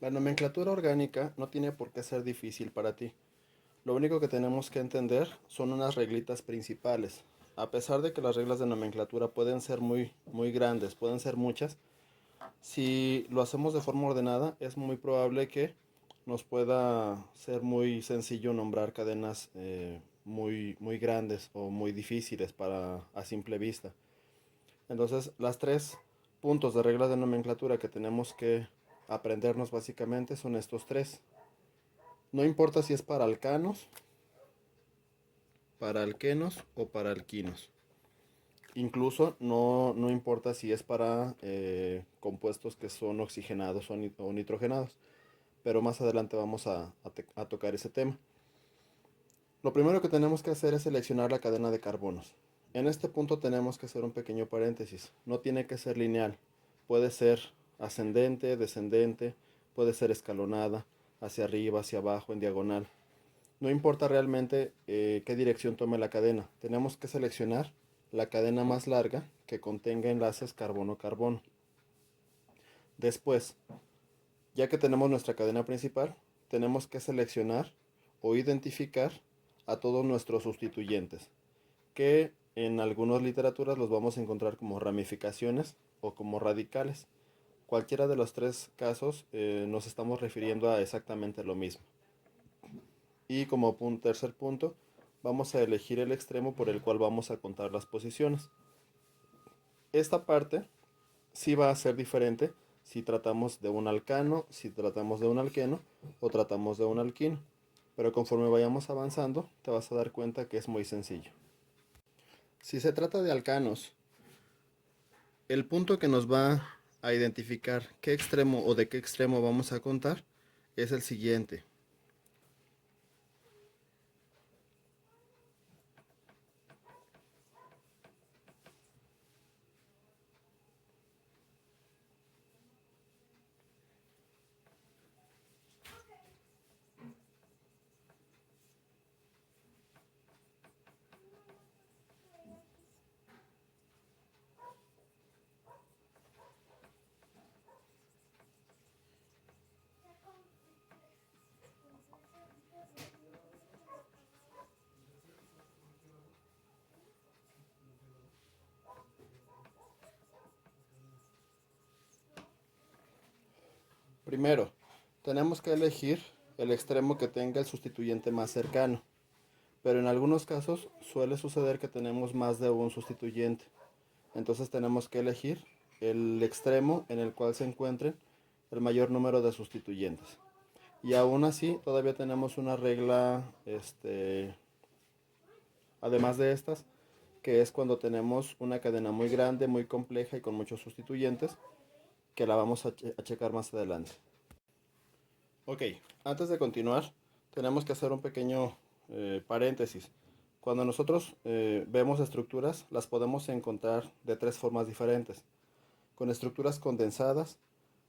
La nomenclatura orgánica no tiene por qué ser difícil para ti. Lo único que tenemos que entender son unas reglitas principales. A pesar de que las reglas de nomenclatura pueden ser muy grandes, pueden ser muchas, si lo hacemos de forma ordenada, es muy probable que nos pueda ser muy sencillo nombrar cadenas muy grandes o muy difíciles para a simple vista. Entonces, las tres puntos de reglas de nomenclatura que tenemos que aprendernos básicamente son estos tres. No importa si es para alcanos, para alquenos o para alquinos. Incluso no importa si es para compuestos que son oxigenados o nitrogenados. Pero más adelante vamos a tocar ese tema. Lo primero que tenemos que hacer es seleccionar la cadena de carbonos. En este punto tenemos que hacer un pequeño paréntesis. No tiene que ser lineal. Puede ser ascendente, descendente, puede ser escalonada, hacia arriba, hacia abajo, en diagonal. No importa realmente qué dirección tome la cadena. Tenemos que seleccionar la cadena más larga que contenga enlaces carbono-carbono. Después, ya que tenemos nuestra cadena principal, tenemos que seleccionar o identificar a todos nuestros sustituyentes, que en algunas literaturas los vamos a encontrar como ramificaciones o como radicales. Cualquiera de los tres casos nos estamos refiriendo a exactamente lo mismo. Y como tercer punto, vamos a elegir el extremo por el cual vamos a contar las posiciones. Esta parte sí va a ser diferente si tratamos de un alcano, si tratamos de un alqueno o tratamos de un alquino. Pero conforme vayamos avanzando, te vas a dar cuenta que es muy sencillo. Si se trata de alcanos, el punto que nos va a identificar qué extremo o de qué extremo vamos a contar es el siguiente. Primero, tenemos que elegir el extremo que tenga el sustituyente más cercano, pero en algunos casos suele suceder que tenemos más de un sustituyente. Entonces tenemos que elegir el extremo en el cual se encuentren el mayor número de sustituyentes. Y aún así todavía tenemos una regla, además de estas, que es cuando tenemos una cadena muy grande, muy compleja y con muchos sustituyentes, que la vamos a checar más adelante. Ok, antes de continuar, tenemos que hacer un pequeño paréntesis. Cuando nosotros vemos estructuras, las podemos encontrar de tres formas diferentes. Con estructuras condensadas,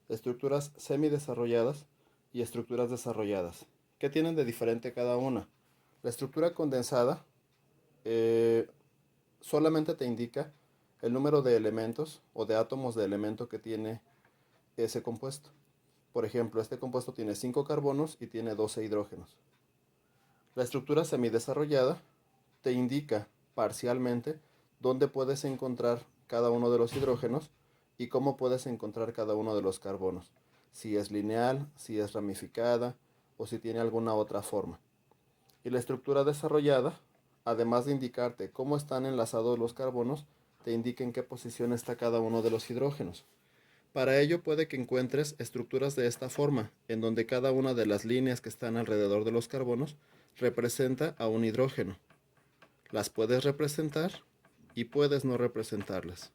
estructuras semidesarrolladas y estructuras desarrolladas. ¿Qué tienen de diferente cada una? La estructura condensada eh, solamente te indica el número de elementos o de átomos de elemento que tiene ese compuesto. Por ejemplo, este compuesto tiene 5 carbonos y tiene 12 hidrógenos. La estructura semidesarrollada te indica parcialmente dónde puedes encontrar cada uno de los hidrógenos y cómo puedes encontrar cada uno de los carbonos. Si es lineal, si es ramificada o si tiene alguna otra forma. Y la estructura desarrollada, además de indicarte cómo están enlazados los carbonos, te indica en qué posición está cada uno de los hidrógenos. Para ello puede que encuentres estructuras de esta forma, en donde cada una de las líneas que están alrededor de los carbonos representa a un hidrógeno. Las puedes representar y puedes no representarlas.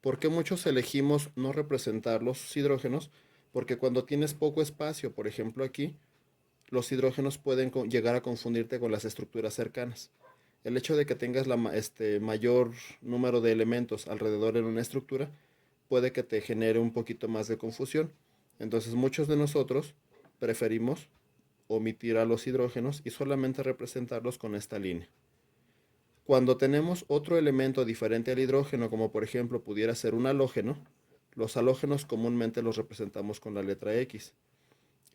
¿Por qué muchos elegimos no representar los hidrógenos? Porque cuando tienes poco espacio, por ejemplo aquí, los hidrógenos pueden llegar a confundirte con las estructuras cercanas. El hecho de que tengas mayor número de elementos alrededor en una estructura puede que te genere un poquito más de confusión. Entonces muchos de nosotros preferimos omitir a los hidrógenos y solamente representarlos con esta línea. Cuando tenemos otro elemento diferente al hidrógeno, como por ejemplo pudiera ser un halógeno, Los halógenos comúnmente los representamos con la letra X.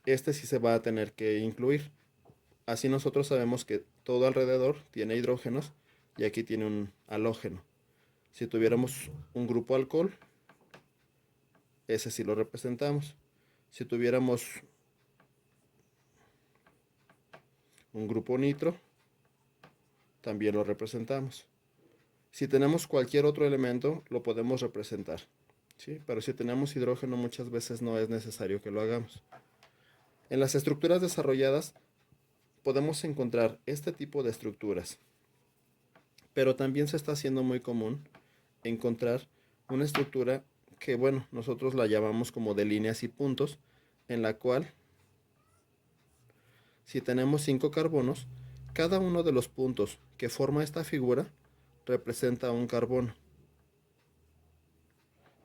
Este sí se va a tener que incluir. Así nosotros sabemos que todo alrededor tiene hidrógenos y aquí tiene un halógeno. Si tuviéramos un grupo alcohol, ese sí lo representamos. Si tuviéramos un grupo nitro, también lo representamos. Si tenemos cualquier otro elemento, lo podemos representar, ¿sí? Pero si tenemos hidrógeno, muchas veces no es necesario que lo hagamos. En las estructuras desarrolladas podemos encontrar este tipo de estructuras, pero también se está haciendo muy común encontrar una estructura que, bueno, nosotros la llamamos como de líneas y puntos, en la cual, si tenemos 5 carbonos, cada uno de los puntos que forma esta figura representa un carbono.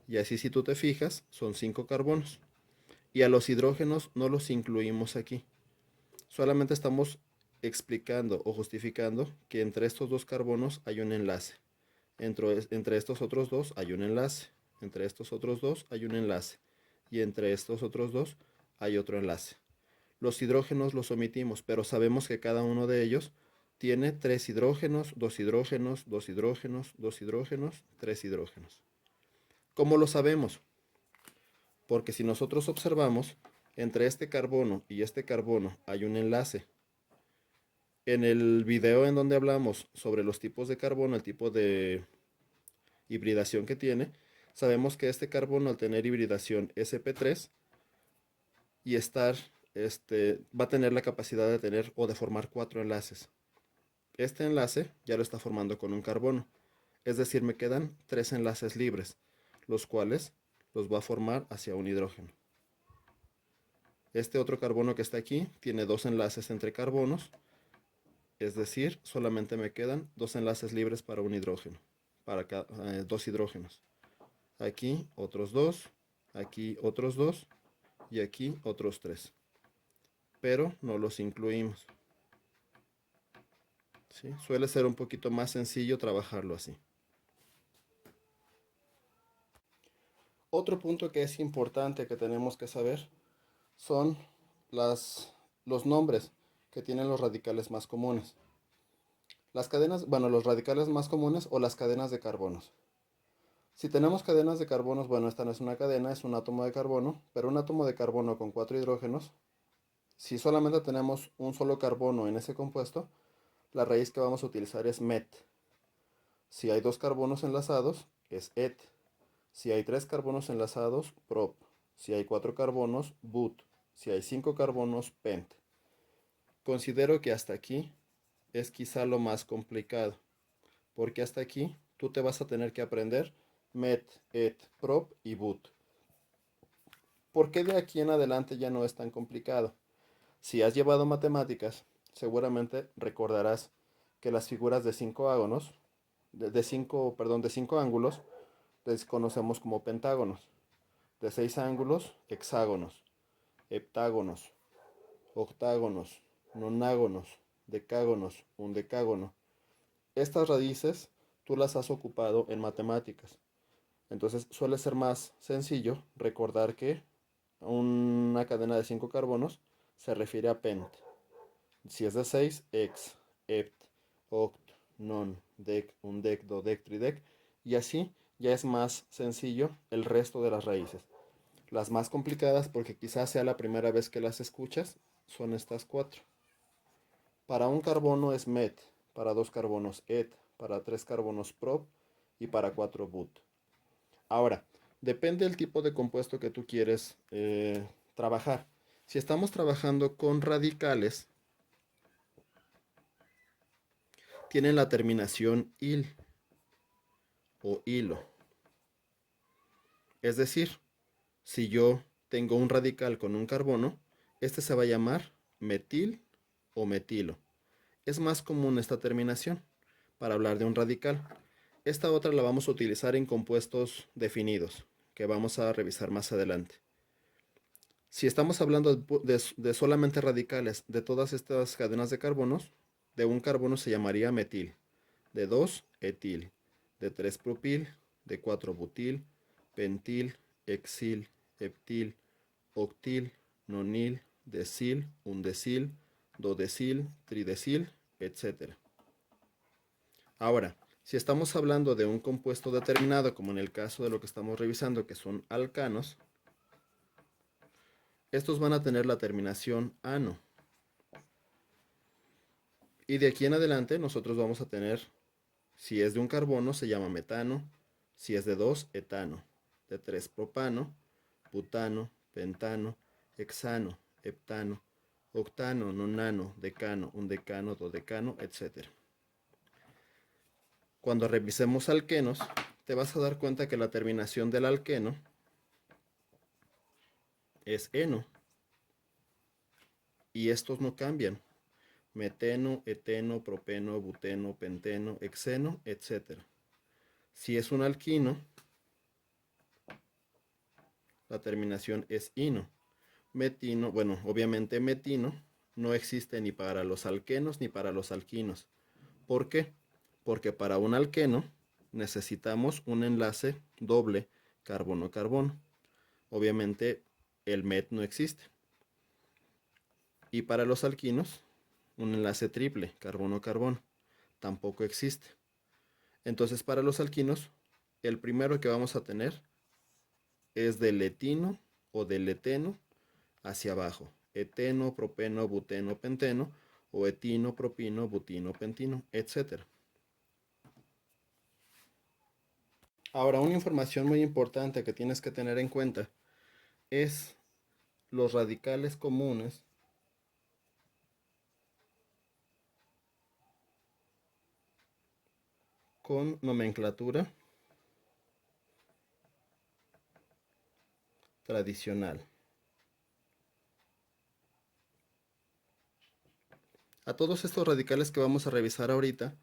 Y así, si tú te fijas, son 5 carbonos. Y a los hidrógenos no los incluimos aquí. Solamente estamos explicando o justificando que entre estos dos carbonos hay un enlace. Entre estos otros dos hay un enlace. Entre estos otros dos hay un enlace. Y entre estos otros dos hay otro enlace. Los hidrógenos los omitimos, pero sabemos que cada uno de ellos tiene 3 hidrógenos, 2 hidrógenos, 2 hidrógenos, 2 hidrógenos, 3 hidrógenos. ¿Cómo lo sabemos? Porque si nosotros observamos, entre este carbono y este carbono hay un enlace. En el video en donde hablamos sobre los tipos de carbono, el tipo de hibridación que tiene, sabemos que este carbono, al tener hibridación sp3 y estar, va a tener la capacidad de tener o de formar 4 enlaces. Este enlace ya lo está formando con un carbono, es decir, me quedan 3 enlaces libres, los cuales los va a formar hacia un hidrógeno. Este otro carbono que está aquí tiene 2 enlaces entre carbonos, es decir, solamente me quedan 2 enlaces libres para un hidrógeno, para 2 hidrógenos. Aquí otros 2, aquí otros 2 y aquí otros 3. Pero no los incluimos. ¿Sí? Suele ser un poquito más sencillo trabajarlo así. Otro punto que es importante que tenemos que saber son los nombres que tienen los radicales más comunes. Las cadenas, bueno, los radicales más comunes o las cadenas de carbonos. Si tenemos cadenas de carbonos, bueno, esta no es una cadena, es un átomo de carbono, pero un átomo de carbono con 4 hidrógenos, si solamente tenemos un solo carbono en ese compuesto, la raíz que vamos a utilizar es met. Si hay 2 carbonos enlazados, es et. Si hay 3 carbonos enlazados, prop. Si hay 4 carbonos, but. Si hay 5 carbonos, pent. Considero que hasta aquí es quizá lo más complicado, porque hasta aquí tú te vas a tener que aprender met, et, prop y but. ¿Por qué de aquí en adelante ya no es tan complicado? Si has llevado matemáticas, seguramente recordarás que las figuras de 5 ágonos, de 5 ángulos, les conocemos como pentágonos. De 6 ángulos, hexágonos, heptágonos, octágonos, nonágonos, decágonos, undecágono. Estas raíces tú las has ocupado en matemáticas. Entonces suele ser más sencillo recordar que una cadena de 5 carbonos se refiere a pent. Si es de 6, hex, hept, oct, non, dec, undec, dodec, tridec. Y así ya es más sencillo el resto de las raíces. Las más complicadas, porque quizás sea la primera vez que las escuchas, son estas 4. Para un carbono es met, para 2 carbonos et, para 3 carbonos prop y para 4 but. Ahora, depende del tipo de compuesto que tú quieres trabajar. Si estamos trabajando con radicales, tienen la terminación il o hilo. Es decir, si yo tengo un radical con un carbono, este se va a llamar metil o metilo. Es más común esta terminación para hablar de un radical. Esta otra la vamos a utilizar en compuestos definidos, que vamos a revisar más adelante. Si estamos hablando de solamente radicales de todas estas cadenas de carbonos, de un carbono se llamaría metil, de 2 etil, de 3 propil, de 4 butil, pentil, hexil, heptil, octil, nonil, decil, undecil, dodecil, tridecil, etc. Ahora, si estamos hablando de un compuesto determinado, como en el caso de lo que estamos revisando, que son alcanos, estos van a tener la terminación ano. Y de aquí en adelante nosotros vamos a tener, si es de un carbono, se llama metano, si es de 2, etano, de 3, propano, butano, pentano, hexano, heptano, octano, nonano, decano, undecano, dodecano, etc. Cuando revisemos alquenos, te vas a dar cuenta que la terminación del alqueno es eno. Y estos no cambian. Meteno, eteno, propeno, buteno, penteno, hexeno, etc. Si es un alquino, la terminación es ino. Metino, bueno, obviamente metino no existe ni para los alquenos ni para los alquinos. ¿Por qué? Porque para un alqueno necesitamos un enlace doble carbono-carbono. Obviamente el met no existe. Y para los alquinos, un enlace triple carbono-carbono tampoco existe. Entonces para los alquinos, el primero que vamos a tener es del etino o del eteno hacia abajo. Eteno, propeno, buteno, penteno, o etino, propino, butino, pentino, etc. Ahora, una información muy importante que tienes que tener en cuenta es los radicales comunes con nomenclatura tradicional. A todos estos radicales que vamos a revisar ahorita,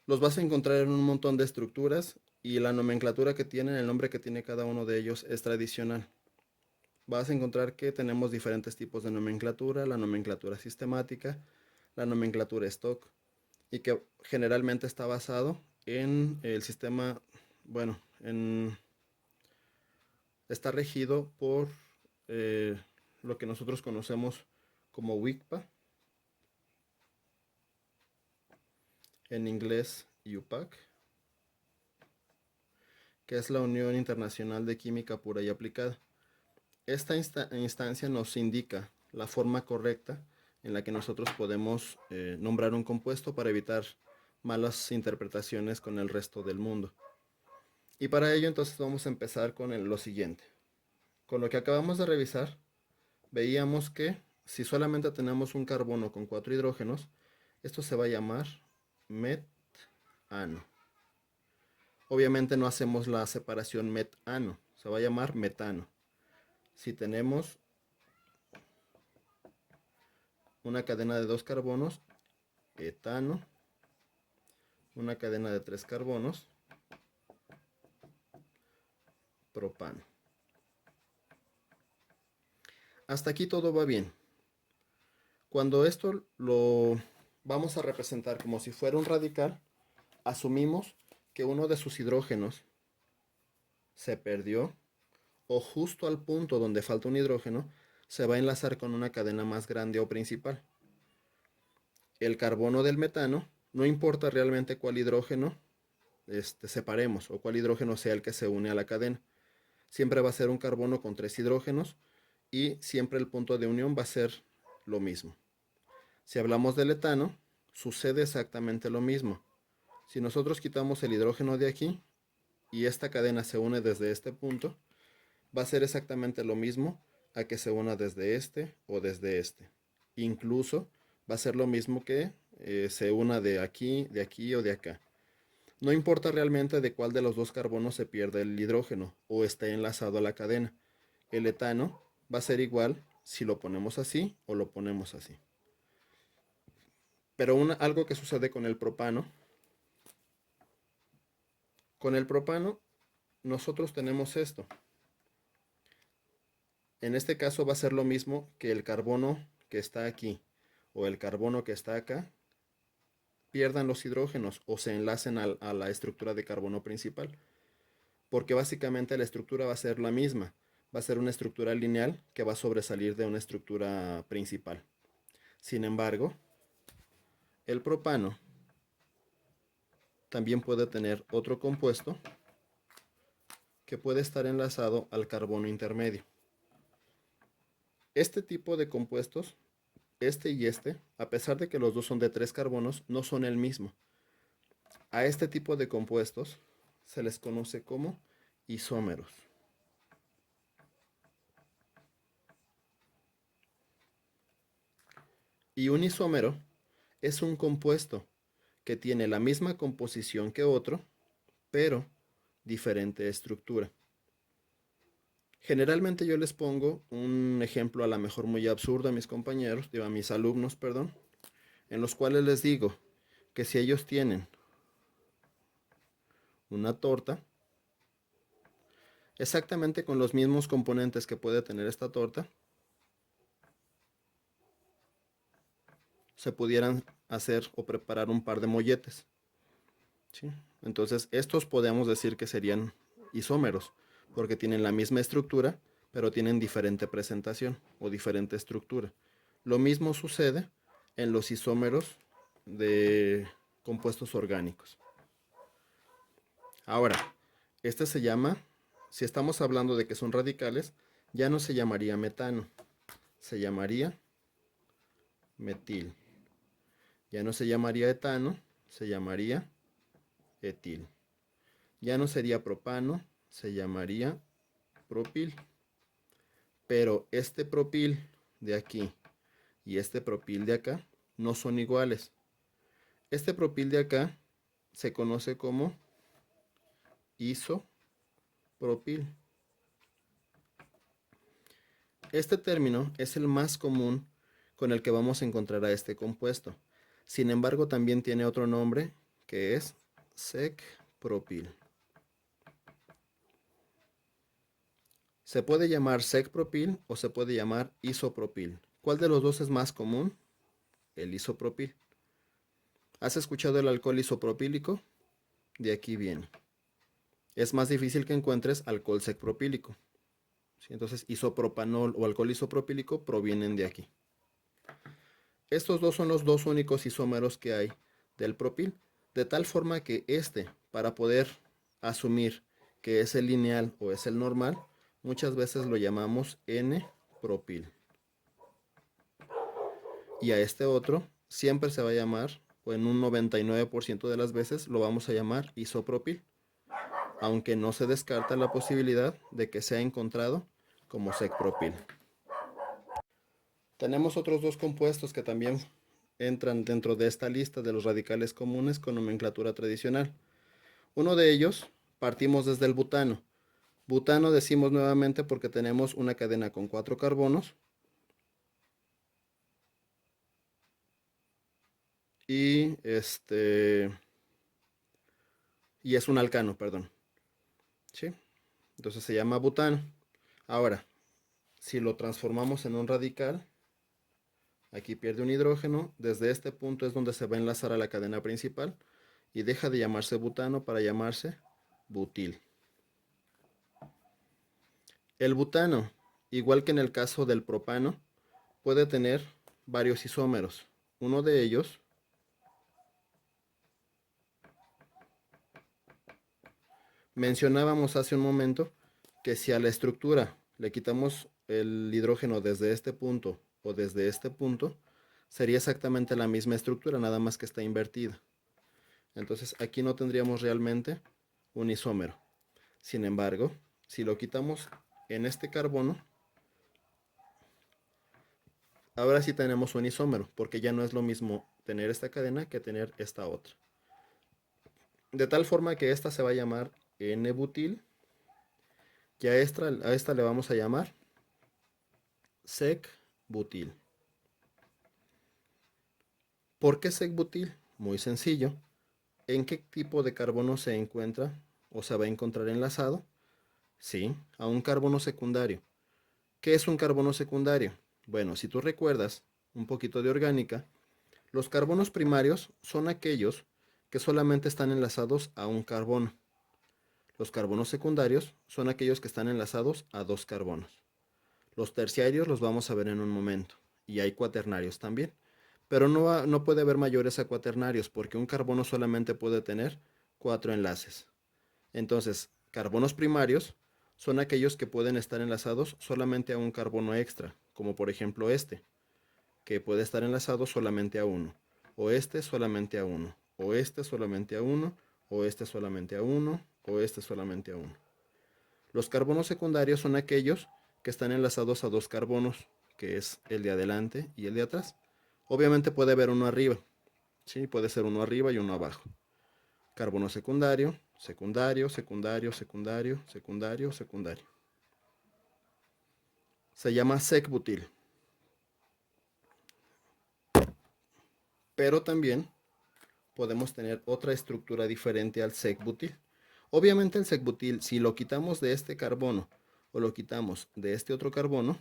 los vas a encontrar en un montón de estructuras y la nomenclatura que tienen, el nombre que tiene cada uno de ellos es tradicional. Vas a encontrar que tenemos diferentes tipos de nomenclatura, la nomenclatura sistemática, la nomenclatura stock, y que generalmente está basado en el sistema, bueno, está regido por lo que nosotros conocemos como WICPA, en inglés UPAC, que es la Unión Internacional de Química Pura y Aplicada. Esta instancia nos indica la forma correcta en la que nosotros podemos nombrar un compuesto para evitar malas interpretaciones con el resto del mundo. Y para ello entonces vamos a empezar con lo siguiente. Con lo que acabamos de revisar, veíamos que si solamente tenemos un carbono con 4 hidrógenos, esto se va a llamar metano. Obviamente no hacemos la separación metano, se va a llamar metano. Si tenemos una cadena de 2 carbonos, etano, una cadena de 3 carbonos, propano. Hasta aquí todo va bien. Cuando esto lo vamos a representar como si fuera un radical, asumimos que uno de sus hidrógenos se perdió o justo al punto donde falta un hidrógeno se va a enlazar con una cadena más grande o principal. El carbono del metano, no importa realmente cuál hidrógeno separemos o cuál hidrógeno sea el que se une a la cadena. Siempre va a ser un carbono con 3 hidrógenos y siempre el punto de unión va a ser lo mismo. Si hablamos del etano, sucede exactamente lo mismo. Si nosotros quitamos el hidrógeno de aquí y esta cadena se une desde este punto, va a ser exactamente lo mismo a que se una desde este o desde este. Incluso va a ser lo mismo que se una de aquí o de acá. No importa realmente de cuál de los dos carbonos se pierde el hidrógeno o esté enlazado a la cadena. El etano va a ser igual si lo ponemos así o lo ponemos así. Pero algo que sucede con el propano. Con el propano nosotros tenemos esto. En este caso va a ser lo mismo que el carbono que está aquí o el carbono que está acá pierdan los hidrógenos o se enlacen a la estructura de carbono principal. porque básicamente la estructura va a ser la misma. Va a ser una estructura lineal que va a sobresalir de una estructura principal. Sin embargo, el propano también puede tener otro compuesto que puede estar enlazado al carbono intermedio. Este tipo de compuestos, este y este, a pesar de que los dos son de 3 carbonos, no son el mismo. A este tipo de compuestos se les conoce como isómeros. Y un isómero es un compuesto que tiene la misma composición que otro, pero diferente estructura. Generalmente yo les pongo un ejemplo a lo mejor muy absurdo a mis compañeros, a mis alumnos, perdón, en los cuales les digo que si ellos tienen una torta, exactamente con los mismos componentes que puede tener esta torta, se pudieran hacer o preparar un par de molletes. ¿Sí? Entonces, estos podemos decir que serían isómeros, porque tienen la misma estructura, pero tienen diferente presentación o diferente estructura. Lo mismo sucede en los isómeros de compuestos orgánicos. Ahora, este se llama, si estamos hablando de que son radicales, ya no se llamaría metano, se llamaría metil. Ya no se llamaría etano, se llamaría etil. Ya no sería propano, se llamaría propil. Pero este propil de aquí y este propil de acá no son iguales. Este propil de acá se conoce como isopropil. Este término es el más común con el que vamos a encontrar a este compuesto. Sin embargo, también tiene otro nombre que es secpropil. Se puede llamar secpropil o se puede llamar isopropil. ¿Cuál de los dos es más común? El isopropil. ¿Has escuchado el alcohol isopropílico? De aquí viene. Es más difícil que encuentres alcohol secpropílico. ¿Sí? Entonces, isopropanol o alcohol isopropílico provienen de aquí. Estos dos son los dos únicos isómeros que hay del propil, de tal forma que para poder asumir que es el lineal o es el normal, muchas veces lo llamamos N-propil. Y a este otro siempre se va a llamar, o en un 99% de las veces lo vamos a llamar isopropil, aunque no se descarta la posibilidad de que sea encontrado como secpropil. Tenemos otros dos compuestos que también entran dentro de esta lista de los radicales comunes con nomenclatura tradicional. Uno de ellos, partimos desde el butano. Butano decimos nuevamente porque tenemos una cadena con 4 carbonos y es un alcano, perdón. ¿Sí? Entonces se llama butano. Ahora, si lo transformamos en un radical, aquí pierde un hidrógeno, desde este punto es donde se va a enlazar a la cadena principal y deja de llamarse butano para llamarse butil. El butano, igual que en el caso del propano, puede tener varios isómeros. Uno de ellos mencionábamos hace un momento que si a la estructura le quitamos el hidrógeno desde este punto o desde este punto, sería exactamente la misma estructura, nada más que está invertida. Entonces aquí no tendríamos realmente un isómero. Sin embargo, si lo quitamos en este carbono, ahora sí tenemos un isómero, porque ya no es lo mismo tener esta cadena que tener esta otra. De tal forma que esta se va a llamar N-butil y a esta le vamos a llamar sec-butil. ¿Por qué sec-butil? Muy sencillo. ¿En qué tipo de carbono se encuentra o se va a encontrar enlazado? Sí, a un carbono secundario. ¿Qué es un carbono secundario? Bueno, si tú recuerdas un poquito de orgánica, los carbonos primarios son aquellos que solamente están enlazados a un carbono. Los carbonos secundarios son aquellos que están enlazados a dos carbonos. Los terciarios los vamos a ver en un momento, y hay cuaternarios también. Pero no puede haber mayores a cuaternarios porque un carbono solamente puede tener 4 enlaces. Entonces, carbonos primarios son aquellos que pueden estar enlazados solamente a un carbono extra, como por ejemplo este, que puede estar enlazado solamente a uno, o este solamente a uno, o este solamente a uno, o este solamente a uno, o este solamente a uno. Los carbonos secundarios son aquellos que están enlazados a dos carbonos, que es el de adelante y el de atrás. Obviamente puede haber uno arriba, ¿sí? Puede ser uno arriba y uno abajo. Carbono secundario, secundario, secundario, secundario, secundario, secundario. Se llama sec-butil. Pero también podemos tener otra estructura diferente al sec-butil. Obviamente el sec-butil, si lo quitamos de este carbono o lo quitamos de este otro carbono,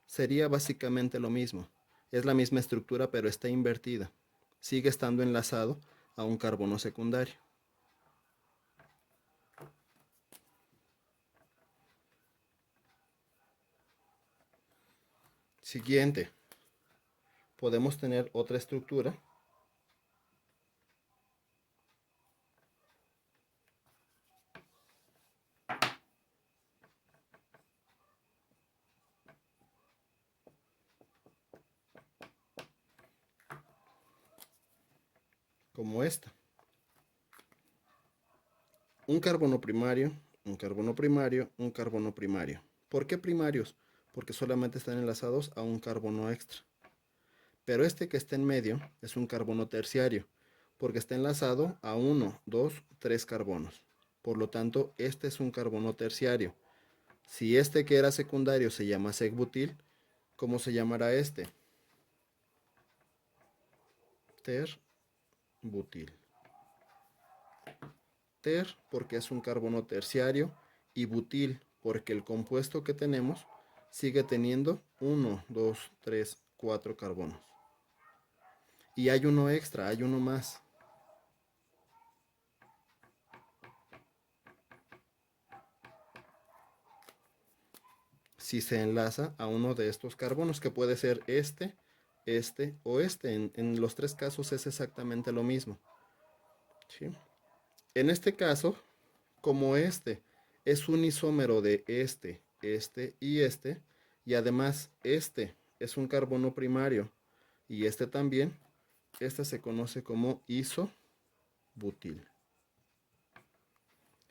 sería básicamente lo mismo. Es la misma estructura, pero está invertida. Sigue estando enlazado a un carbono secundario. Siguiente. Podemos tener otra estructura como esta. Un carbono primario, un carbono primario, un carbono primario. ¿Por qué primarios? Porque solamente están enlazados a un carbono extra. Pero este que está en medio es un carbono terciario, porque está enlazado a 1, 2, 3 carbonos. Por lo tanto, este es un carbono terciario. Si este que era secundario se llama sec-butil, ¿cómo se llamará este? Ter-butil. Ter porque es un carbono terciario y butil porque el compuesto que tenemos sigue teniendo 1, 2, 3, 4 carbonos. Y hay uno extra, hay uno más. Si se enlaza a uno de estos carbonos, que puede ser este o este. En los tres casos es exactamente lo mismo. ¿Sí? En este caso, como este es un isómero de este y además este es un carbono primario y este también, este se conoce como isobutil.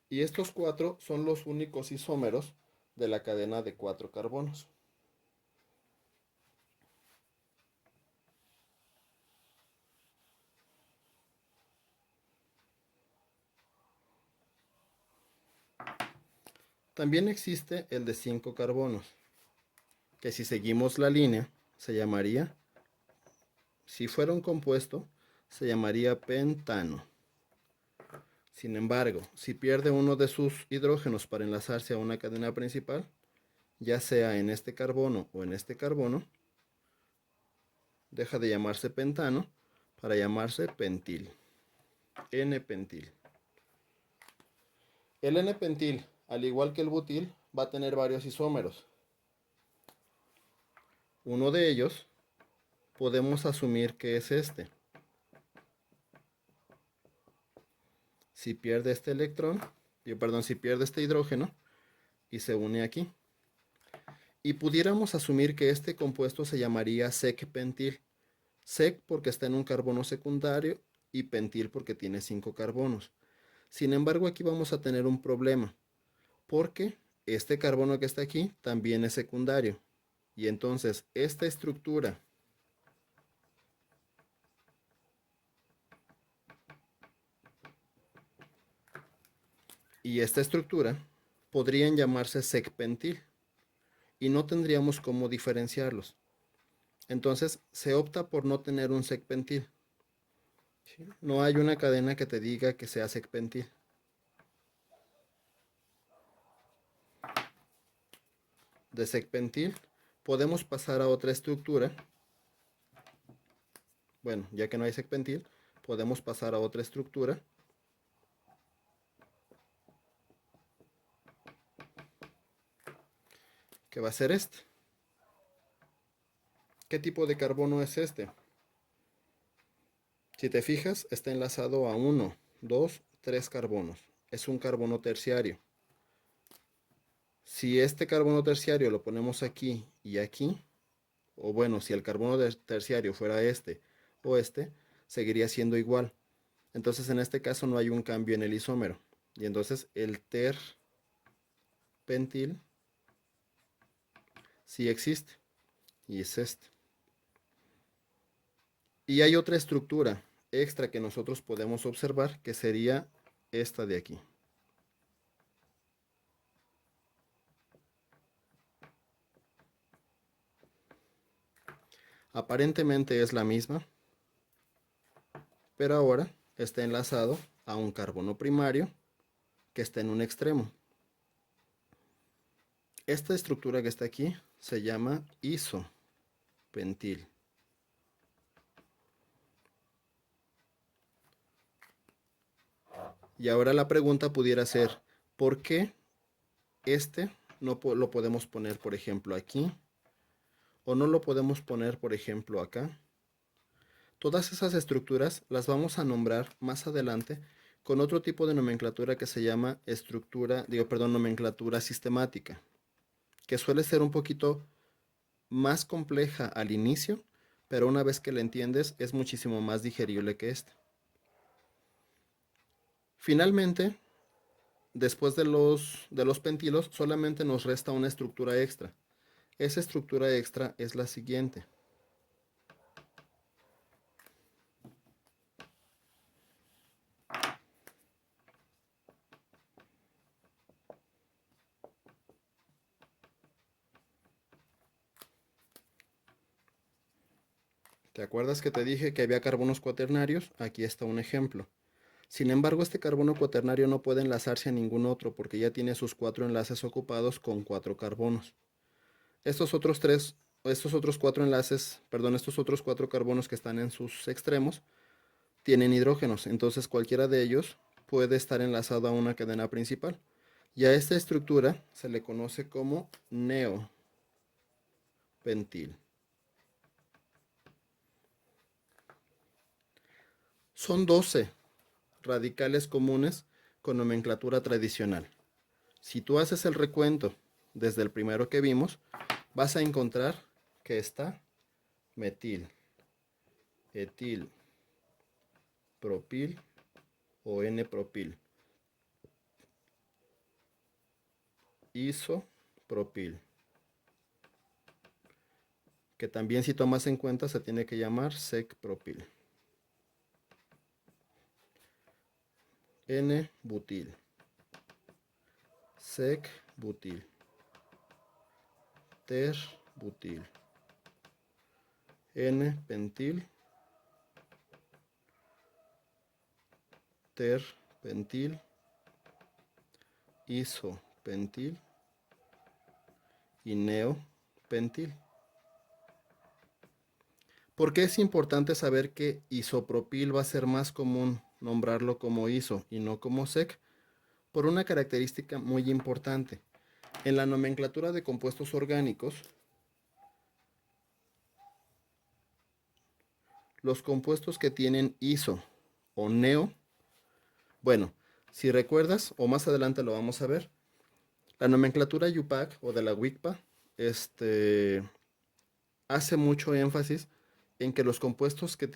Y estos cuatro son los únicos isómeros de la cadena de 4 carbonos. También existe el de 5 carbonos, que si seguimos la línea, se llamaría, si fuera un compuesto, se llamaría pentano. Sin embargo, si pierde uno de sus hidrógenos para enlazarse a una cadena principal, ya sea en este carbono o en este carbono, deja de llamarse pentano para llamarse pentil. N-pentil. El N-pentil, al igual que el butil, va a tener varios isómeros. Uno de ellos podemos asumir que es este. Si pierde este electrón, si pierde este hidrógeno y se une aquí. Y pudiéramos asumir que este compuesto se llamaría sec-pentil. Sec porque está en un carbono secundario y pentil porque tiene 5 carbonos. Sin embargo, aquí vamos a tener un problema, porque este carbono que está aquí también es secundario. Y entonces esta estructura y esta estructura podrían llamarse sec-pentil y no tendríamos cómo diferenciarlos. Entonces se opta por no tener un sec-pentil. ¿Sí? No hay una cadena que te diga que sea sec-pentil. De sec-pentil podemos pasar a otra estructura. Bueno, ya que no hay sec-pentil, podemos pasar a otra estructura que va a ser este. ¿Qué tipo de carbono es este? Si te fijas, está enlazado a 1, 2, 3 carbonos. Es un carbono terciario. Si este carbono terciario lo ponemos aquí y aquí, o bueno, si el carbono terciario fuera este o este, seguiría siendo igual. Entonces en este caso no hay un cambio en el isómero. Y entonces el terpentil sí existe. Y es este. Y hay otra estructura extra que nosotros podemos observar, que sería esta de aquí. Aparentemente es la misma, pero ahora está enlazado a un carbono primario que está en un extremo. Esta estructura que está aquí se llama isopentil. Y ahora la pregunta pudiera ser, ¿por qué este no lo podemos poner, por ejemplo, aquí? ¿O no lo podemos poner, por ejemplo, acá? Todas esas estructuras las vamos a nombrar más adelante con otro tipo de nomenclatura que se llama nomenclatura sistemática, que suele ser un poquito más compleja al inicio, pero una vez que la entiendes es muchísimo más digerible que esta. Finalmente, después de los pentilos, solamente nos resta una estructura extra. Esa estructura extra es la siguiente. ¿Te acuerdas que te dije que había carbonos cuaternarios? Aquí está un ejemplo. Sin embargo, este carbono cuaternario no puede enlazarse a ningún otro porque ya tiene sus 4 enlaces ocupados con 4 carbonos. Estos otros 4 enlaces, perdón, estos otros 4 carbonos que están en sus extremos tienen hidrógenos, entonces cualquiera de ellos puede estar enlazado a una cadena principal. Y a esta estructura se le conoce como neopentil. Son 12 radicales comunes con nomenclatura tradicional. Si tú haces el recuento desde el primero que vimos, vas a encontrar que está metil, etil, propil o N-propil, isopropil, que también si tomas en cuenta se tiene que llamar sec-propil, N-butil, sec-butil, ter-butil, N-pentil, terpentil, isopentil y neopentil. ¿Por qué es importante saber que isopropil va a ser más común nombrarlo como iso y no como sec? Por una característica muy importante. En la nomenclatura de compuestos orgánicos, los compuestos que tienen iso o neo, bueno, si recuerdas, o más adelante lo vamos a ver, la nomenclatura UPAC o de la WICPA hace mucho énfasis en que los compuestos que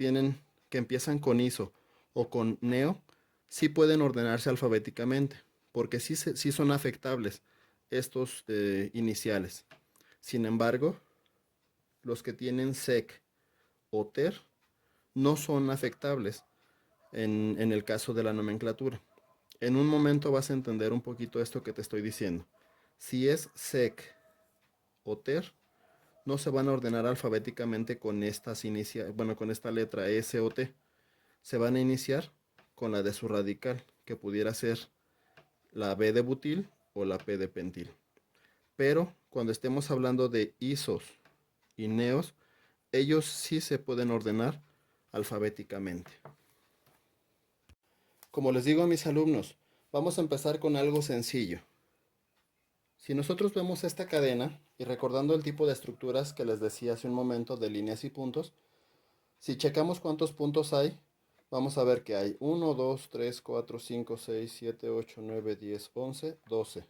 empiezan con iso o con neo, sí pueden ordenarse alfabéticamente, porque sí son afectables estos iniciales. Sin embargo, los que tienen sec o ter no son afectables en el caso de la nomenclatura. En un momento vas a entender un poquito esto que te estoy diciendo. Si es sec o ter, no se van a ordenar alfabéticamente con con esta letra S o T. Se van a iniciar con la de su radical, que pudiera ser la B de butil o la P de pentil. Pero cuando estemos hablando de isos y neos, ellos sí se pueden ordenar alfabéticamente. Como les digo a mis alumnos, vamos a empezar con algo sencillo. Si nosotros vemos esta cadena y recordando el tipo de estructuras que les decía hace un momento de líneas y puntos, si checamos cuántos puntos hay, vamos a ver que hay 1, 2, 3, 4, 5, 6, 7, 8, 9, 10, 11, 12.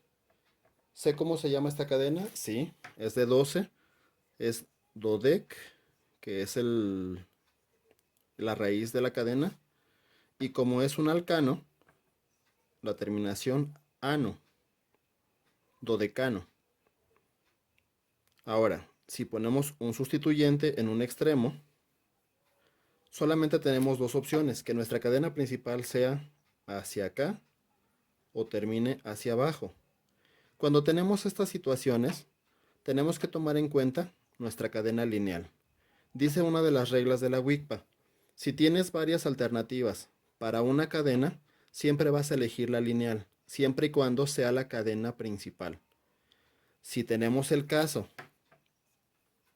¿Sé cómo se llama esta cadena? Sí, es de 12. Es dodec, que es la raíz de la cadena. Y como es un alcano, la terminación ano, dodecano. Ahora, si ponemos un sustituyente en un extremo, solamente tenemos dos opciones, que nuestra cadena principal sea hacia acá o termine hacia abajo. Cuando tenemos estas situaciones, tenemos que tomar en cuenta nuestra cadena lineal. Dice una de las reglas de la WICPA, si tienes varias alternativas para una cadena, siempre vas a elegir la lineal, siempre y cuando sea la cadena principal. Si tenemos el caso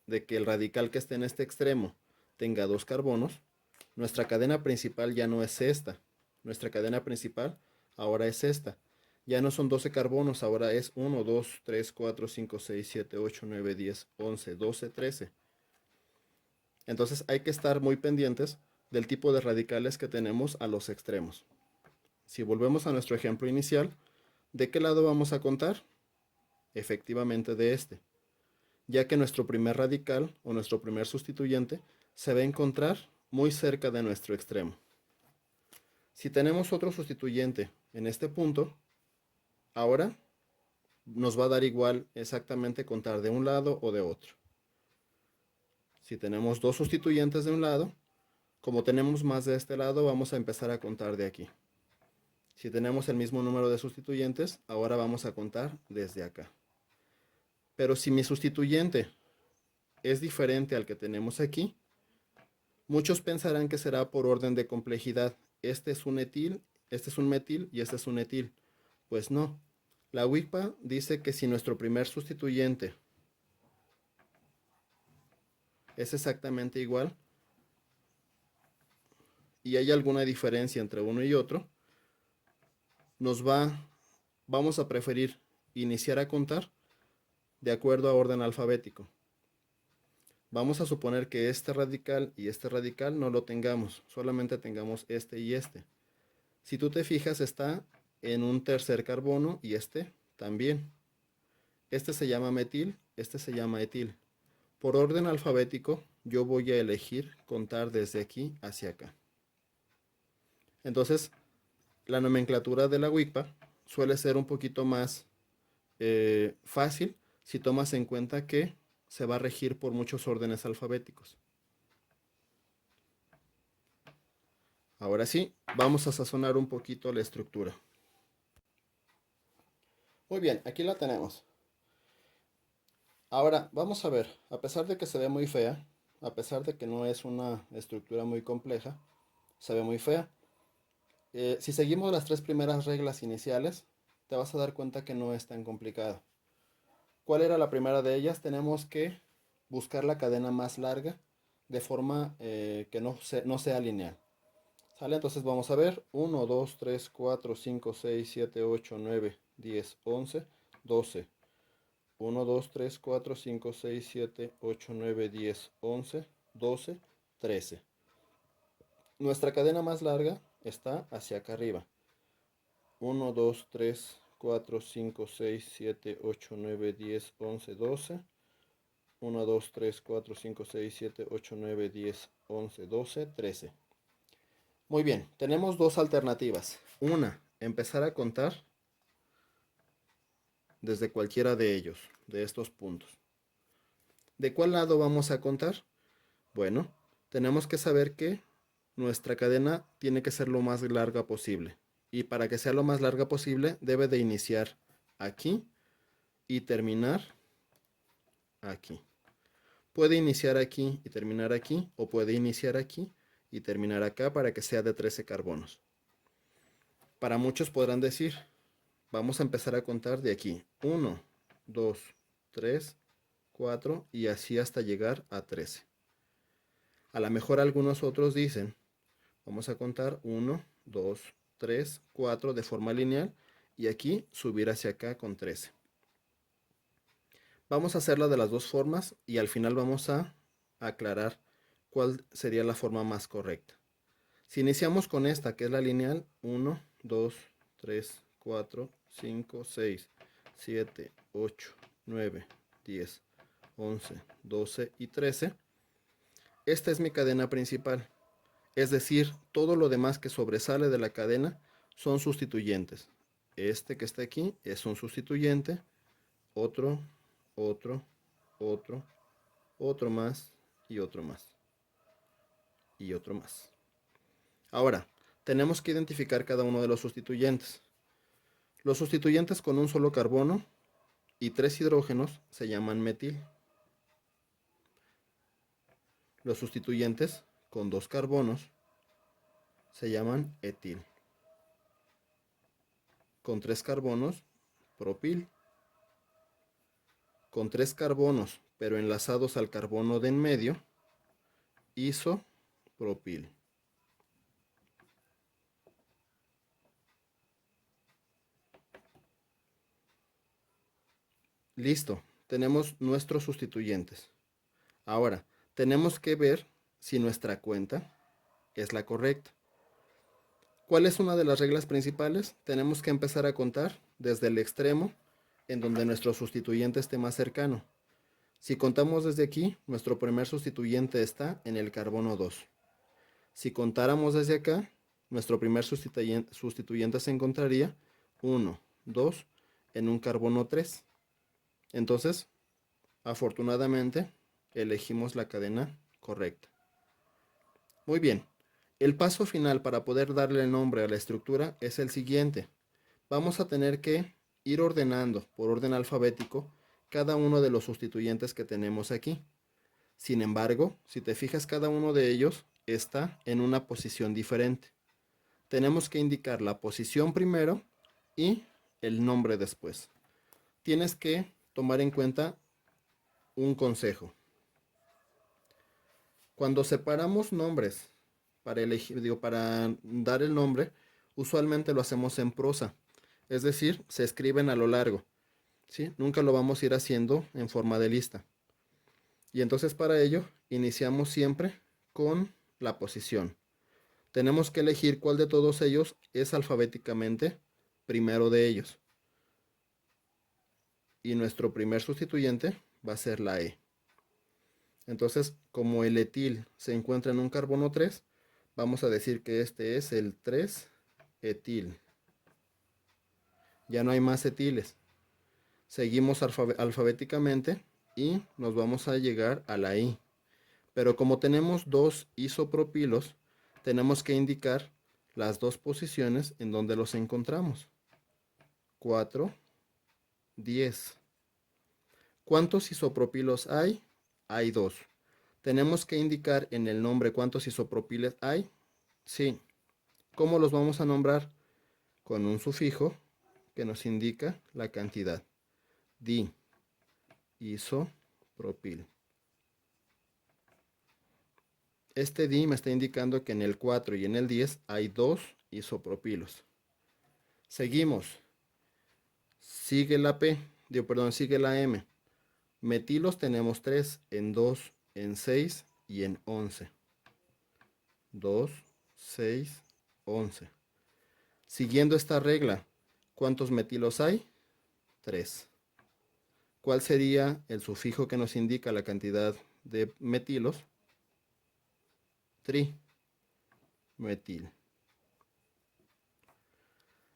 de que el radical que esté en este extremo tenga dos carbonos, nuestra cadena principal ya no es esta. Nuestra cadena principal ahora es esta. Ya no son 12 carbonos, ahora es 1, 2, 3, 4, 5, 6, 7, 8, 9, 10, 11, 12, 13. Entonces hay que estar muy pendientes del tipo de radicales que tenemos a los extremos. Si volvemos a nuestro ejemplo inicial, ¿de qué lado vamos a contar? Efectivamente de este, ya que nuestro primer radical o nuestro primer sustituyente se va a encontrar muy cerca de nuestro extremo. Si tenemos otro sustituyente en este punto, ahora nos va a dar igual exactamente contar de un lado o de otro. Si tenemos dos sustituyentes de un lado, como tenemos más de este lado, vamos a empezar a contar de aquí. Si tenemos el mismo número de sustituyentes, ahora vamos a contar desde acá. Pero si mi sustituyente es diferente al que tenemos aquí, muchos pensarán que será por orden de complejidad. Este es un etil, este es un metil y este es un etil. Pues no. La WICPA dice que si nuestro primer sustituyente es exactamente igual y hay alguna diferencia entre uno y otro, vamos a preferir iniciar a contar de acuerdo a orden alfabético. Vamos a suponer que este radical y este radical no lo tengamos, solamente tengamos este y este. Si tú te fijas, está en un tercer carbono y este también. Este se llama metil, este se llama etil. Por orden alfabético, yo voy a elegir contar desde aquí hacia acá. Entonces, la nomenclatura de la WICPA suele ser un poquito más fácil si tomas en cuenta que se va a regir por muchos órdenes alfabéticos. Ahora sí, vamos a sazonar un poquito la estructura. Muy bien, aquí la tenemos. Ahora, vamos a ver, a pesar de que se ve muy fea, a pesar de que no es una estructura muy compleja, se ve muy fea. Si seguimos las tres primeras reglas iniciales, te vas a dar cuenta que no es tan complicado. ¿Cuál era la primera de ellas? Tenemos que buscar la cadena más larga de forma que no sea lineal. ¿Sale? Entonces vamos a ver 1, 2, 3, 4, 5, 6, 7, 8, 9, 10, 11, 12. 1, 2, 3, 4, 5, 6, 7, 8, 9, 10, 11, 12, 13. Nuestra cadena más larga está hacia acá arriba. 1, 2, 3, 4, 5, 6, 7, 8, 9, 10, 11, 12. 1, 2, 3, 4, 5, 6, 7, 8, 9, 10, 11, 12, 13. Muy bien, tenemos dos alternativas. Una, empezar a contar desde cualquiera de ellos, de estos puntos. ¿De cuál lado vamos a contar? Bueno, tenemos que saber que nuestra cadena tiene que ser lo más larga posible. Y para que sea lo más larga posible, debe de iniciar aquí y terminar aquí. Puede iniciar aquí y terminar aquí, o puede iniciar aquí y terminar acá para que sea de 13 carbonos. Para muchos podrán decir, vamos a empezar a contar de aquí. 1, 2, 3, 4 y así hasta llegar a 13. A lo mejor algunos otros dicen, vamos a contar 1, 2, 3, 4 de forma lineal y aquí subir hacia acá con 13. Vamos a hacerla de las dos formas y al final vamos a aclarar cuál sería la forma más correcta. Si iniciamos con esta, que es la lineal, 1, 2, 3, 4, 5, 6, 7, 8, 9, 10, 11, 12 y 13. Esta es mi cadena principal. Es decir, todo lo demás que sobresale de la cadena son sustituyentes. Este que está aquí es un sustituyente, otro, otro, otro, otro más y otro más y otro más. Ahora, tenemos que identificar cada uno de los sustituyentes. Los sustituyentes con un solo carbono y 3 hidrógenos se llaman metil. Los sustituyentes con 2 carbonos se llaman etil. Con 3 carbonos, propil. Con 3 carbonos, pero enlazados al carbono de en medio, isopropil. Listo, tenemos nuestros sustituyentes. Ahora, tenemos que ver si nuestra cuenta es la correcta. ¿Cuál es una de las reglas principales? Tenemos que empezar a contar desde el extremo en donde nuestro sustituyente esté más cercano. Si contamos desde aquí, nuestro primer sustituyente está en el carbono 2. Si contáramos desde acá, nuestro primer sustituyente se encontraría 1, 2 en un carbono 3. Entonces, afortunadamente, elegimos la cadena correcta. Muy bien, el paso final para poder darle nombre a la estructura es el siguiente. Vamos a tener que ir ordenando por orden alfabético cada uno de los sustituyentes que tenemos aquí. Sin embargo, si te fijas, cada uno de ellos está en una posición diferente. Tenemos que indicar la posición primero y el nombre después. Tienes que tomar en cuenta un consejo. Cuando separamos nombres para dar el nombre, usualmente lo hacemos en prosa, es decir, se escriben a lo largo, ¿sí? Nunca lo vamos a ir haciendo en forma de lista. Y entonces para ello iniciamos siempre con la posición. Tenemos que elegir cuál de todos ellos es alfabéticamente primero de ellos. Y nuestro primer sustituyente va a ser la E. Entonces, como el etil se encuentra en un carbono 3, vamos a decir que este es el 3-etil. Ya no hay más etiles. Seguimos alfabéticamente y nos vamos a llegar a la I. Pero como tenemos dos isopropilos, tenemos que indicar las dos posiciones en donde los encontramos. 4, 10. ¿Cuántos isopropilos hay? Hay 2. ¿Tenemos que indicar en el nombre cuántos isopropiles hay? Sí. ¿Cómo los vamos a nombrar? Con un sufijo que nos indica la cantidad. Di, isopropil. Este di me está indicando que en el 4 y en el 10 hay 2 isopropilos. Seguimos. Sigue la P, sigue la M. Metilos tenemos 3, en 2, en 6 y en 11. 2, 6, 11. Siguiendo esta regla, ¿cuántos metilos hay? 3. ¿Cuál sería el sufijo que nos indica la cantidad de metilos? Tri, metil.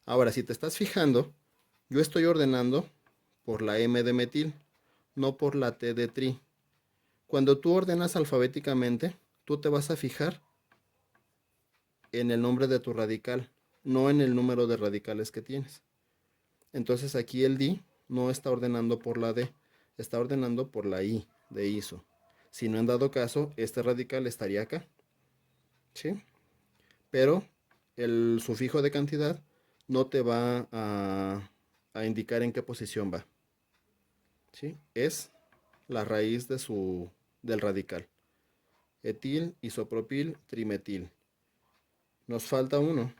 Ahora, si te estás fijando, yo estoy ordenando por la M de metil, no por la T de tri. Cuando tú ordenas alfabéticamente, tú te vas a fijar en el nombre de tu radical, no en el número de radicales que tienes. Entonces aquí el di no está ordenando por la D, está ordenando por la I de iso. Si no, en dado caso, este radical estaría acá. ¿Sí? Pero el sufijo de cantidad no te va a indicar en qué posición va. ¿Sí? Es la raíz del radical. Etil, isopropil, trimetil. Nos falta uno.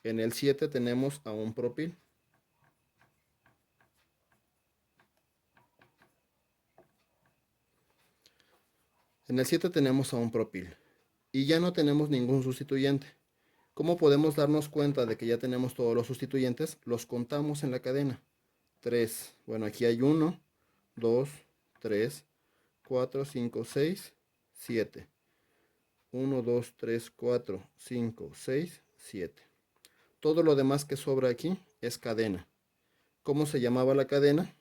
En el 7 tenemos a un propil. En el 7 tenemos a un propil y ya no tenemos ningún sustituyente. ¿Cómo podemos darnos cuenta de que ya tenemos todos los sustituyentes? Los contamos en la cadena. 3, bueno, aquí hay 1, 2, 3, 4, 5, 6, 7. 1, 2, 3, 4, 5, 6, 7. Todo lo demás que sobra aquí es cadena. ¿Cómo se llamaba la cadena?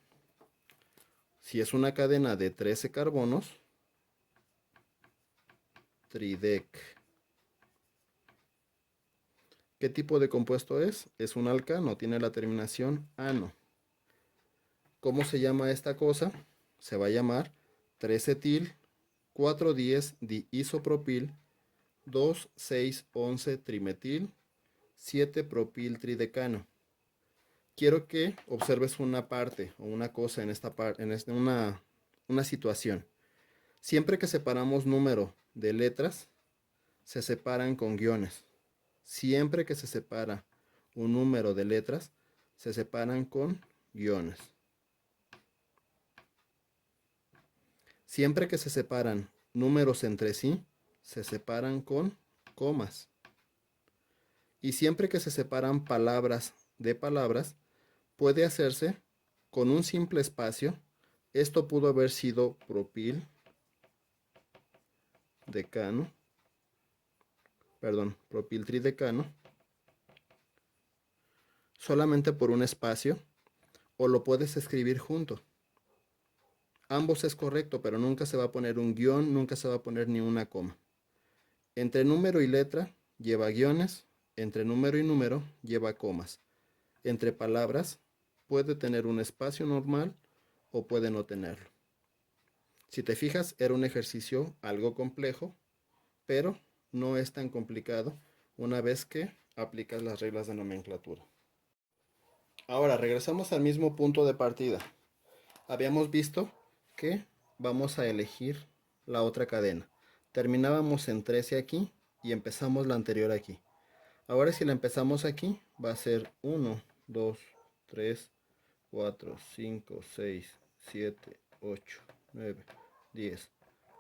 Si es una cadena de 13 carbonos, tridec. ¿Qué tipo de compuesto es? Es un alcano, tiene la terminación ano. ¿Cómo se llama esta cosa? Se va a llamar 3-etil, 4,10-diisopropil, 2,6,11-trimetil, 7-propil-tridecano. Quiero que observes una parte o una cosa en esta parte, una situación. Siempre que separamos número de letras, se separan con guiones. Siempre que se separa un número de letras, se separan con guiones. Siempre que se separan números entre sí, se separan con comas. Y siempre que se separan palabras de palabras, puede hacerse con un simple espacio. Esto pudo haber sido propil, decano, propil tridecano, solamente por un espacio, o lo puedes escribir junto. Ambos es correcto, pero nunca se va a poner un guión, nunca se va a poner ni una coma. Entre número y letra lleva guiones, entre número y número lleva comas. Entre palabras puede tener un espacio normal o puede no tenerlo. Si te fijas, era un ejercicio algo complejo, pero no es tan complicado una vez que aplicas las reglas de nomenclatura. Ahora regresamos al mismo punto de partida. Habíamos visto que vamos a elegir la otra cadena. Terminábamos en 13 aquí y empezamos la anterior aquí. Ahora si la empezamos aquí va a ser 1, 2, 3, 4, 5, 6, 7, 8, 9, 10,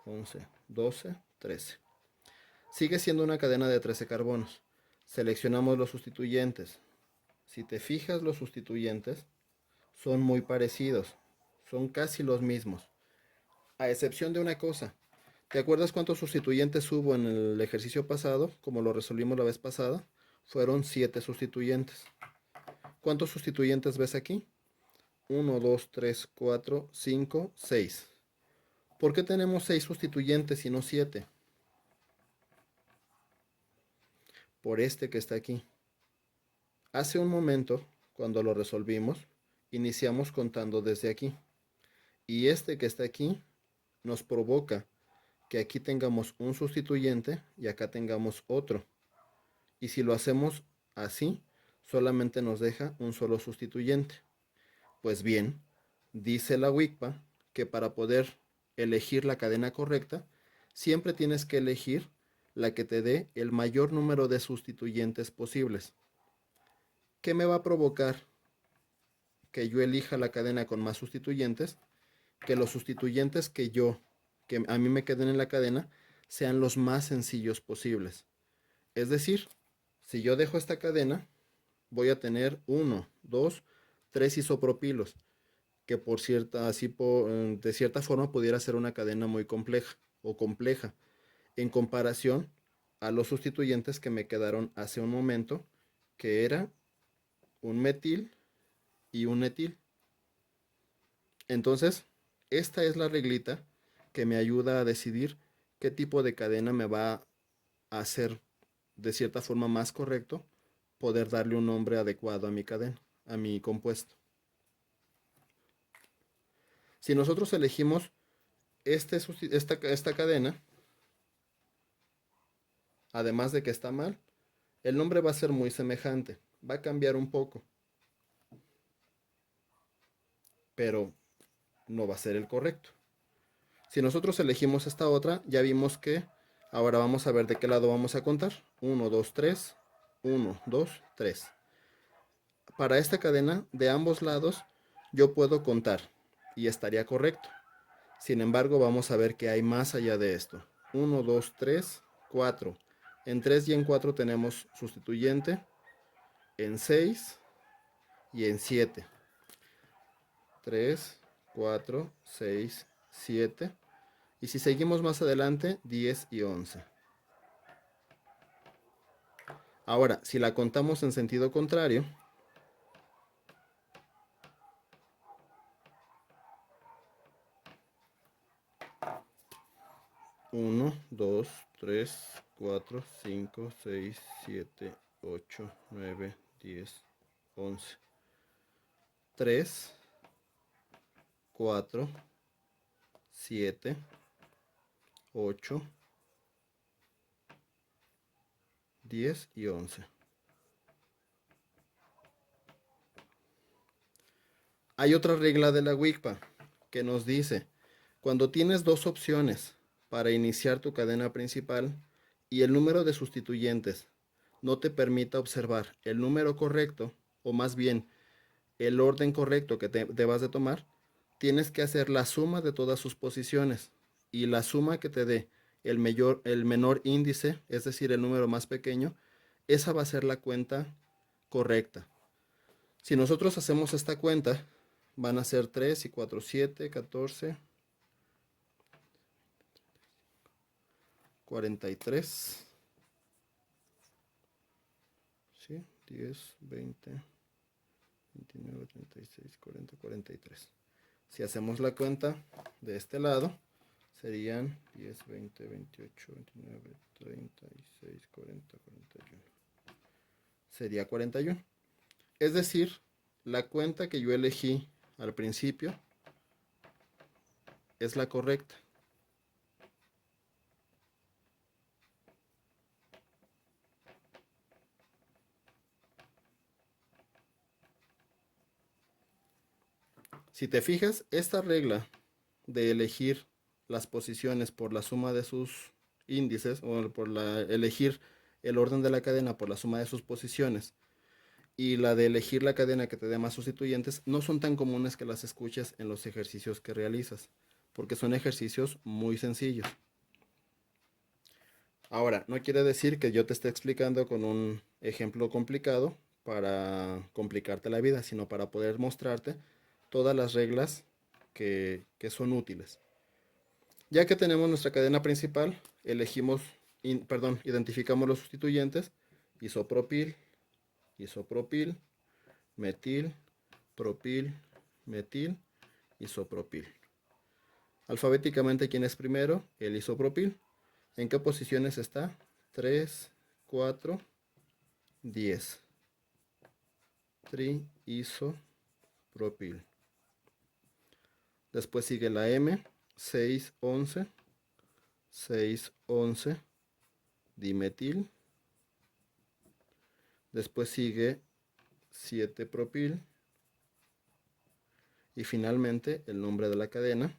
11, 12, 13. Sigue siendo una cadena de 13 carbonos. Seleccionamos los sustituyentes. Si te fijas, los sustituyentes son muy parecidos. Son casi los mismos. A excepción de una cosa. ¿Te acuerdas cuántos sustituyentes hubo en el ejercicio pasado? Como lo resolvimos la vez pasada. Fueron 7 sustituyentes. ¿Cuántos sustituyentes ves aquí? 1, 2, 3, 4, 5, 6. ¿Por qué tenemos 6 sustituyentes y no 7? Por este que está aquí. Hace un momento, cuando lo resolvimos, iniciamos contando desde aquí. Y este que está aquí nos provoca que aquí tengamos un sustituyente y acá tengamos otro. Y si lo hacemos así, solamente nos deja un solo sustituyente. Pues bien, dice la WICPA que para poder elegir la cadena correcta, siempre tienes que elegir la que te dé el mayor número de sustituyentes posibles. ¿Qué me va a provocar que yo elija la cadena con más sustituyentes? Que los sustituyentes que a mí me queden en la cadena, sean los más sencillos posibles. Es decir, si yo dejo esta cadena, voy a tener 1, 2, 3 isopropilos, que de cierta forma pudiera ser una cadena muy compleja o compleja, en comparación a los sustituyentes que me quedaron hace un momento, que era un metil y un etil. Entonces, esta es la reglita que me ayuda a decidir qué tipo de cadena me va a hacer de cierta forma más correcto poder darle un nombre adecuado a mi cadena, a mi compuesto. Si nosotros elegimos esta cadena, además de que está mal, el nombre va a ser muy semejante, va a cambiar un poco, pero no va a ser el correcto. Si nosotros elegimos esta otra, ya vimos que ahora vamos a ver de qué lado vamos a contar. 1, 2, 3, 1, 2, 3. Para esta cadena, de ambos lados, yo puedo contar y estaría correcto. Sin embargo, vamos a ver que hay más allá de esto. 1, 2, 3, 4. En 3 y en 4 tenemos sustituyente. En 6 y en 7. 3, 4, 6, 7. Y si seguimos más adelante, 10 y 11. Ahora, si la contamos en sentido contrario, 1, 2, 3, 4, 5, 6, 7, 8, 9, 10, 11. 3, 4, 7, 8, 10 y 11. Hay otra regla de la WICPA que nos dice, cuando tienes dos opciones para iniciar tu cadena principal y el número de sustituyentes no te permita observar el número correcto, o más bien el orden correcto que debas de tomar, tienes que hacer la suma de todas sus posiciones, y la suma que te dé el menor índice, es decir, el número más pequeño, esa va a ser la cuenta correcta. Si nosotros hacemos esta cuenta, van a ser 3 y 4, 7, 14, 43, ¿sí? 10, 20, 29, 36, 40, 43. Si hacemos la cuenta de este lado, serían 10, 20, 28, 29, 36, 40, 41. Sería 41. Es decir, la cuenta que yo elegí al principio es la correcta. Si te fijas, esta regla de elegir las posiciones por la suma de sus índices, o por elegir el orden de la cadena por la suma de sus posiciones, y la de elegir la cadena que te dé más sustituyentes, no son tan comunes que las escuches en los ejercicios que realizas, porque son ejercicios muy sencillos. Ahora, no quiere decir que yo te esté explicando con un ejemplo complicado para complicarte la vida, sino para poder mostrarte todas las reglas que son útiles. Ya que tenemos nuestra cadena principal, identificamos los sustituyentes: isopropil, isopropil, metil, propil, metil, isopropil. Alfabéticamente, ¿quién es primero? El isopropil. ¿En qué posiciones está? 3, 4, 10. Tri-isopropil. Después sigue la M, 6, 11, 6, 11, dimetil. Después sigue 7-propil. Y finalmente el nombre de la cadena,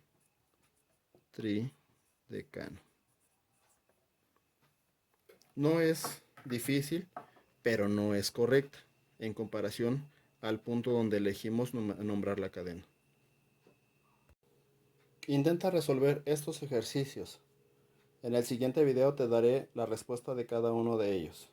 tridecano. No es difícil, pero no es correcta en comparación al punto donde elegimos nombrar la cadena. Intenta resolver estos ejercicios. En el siguiente video te daré la respuesta de cada uno de ellos.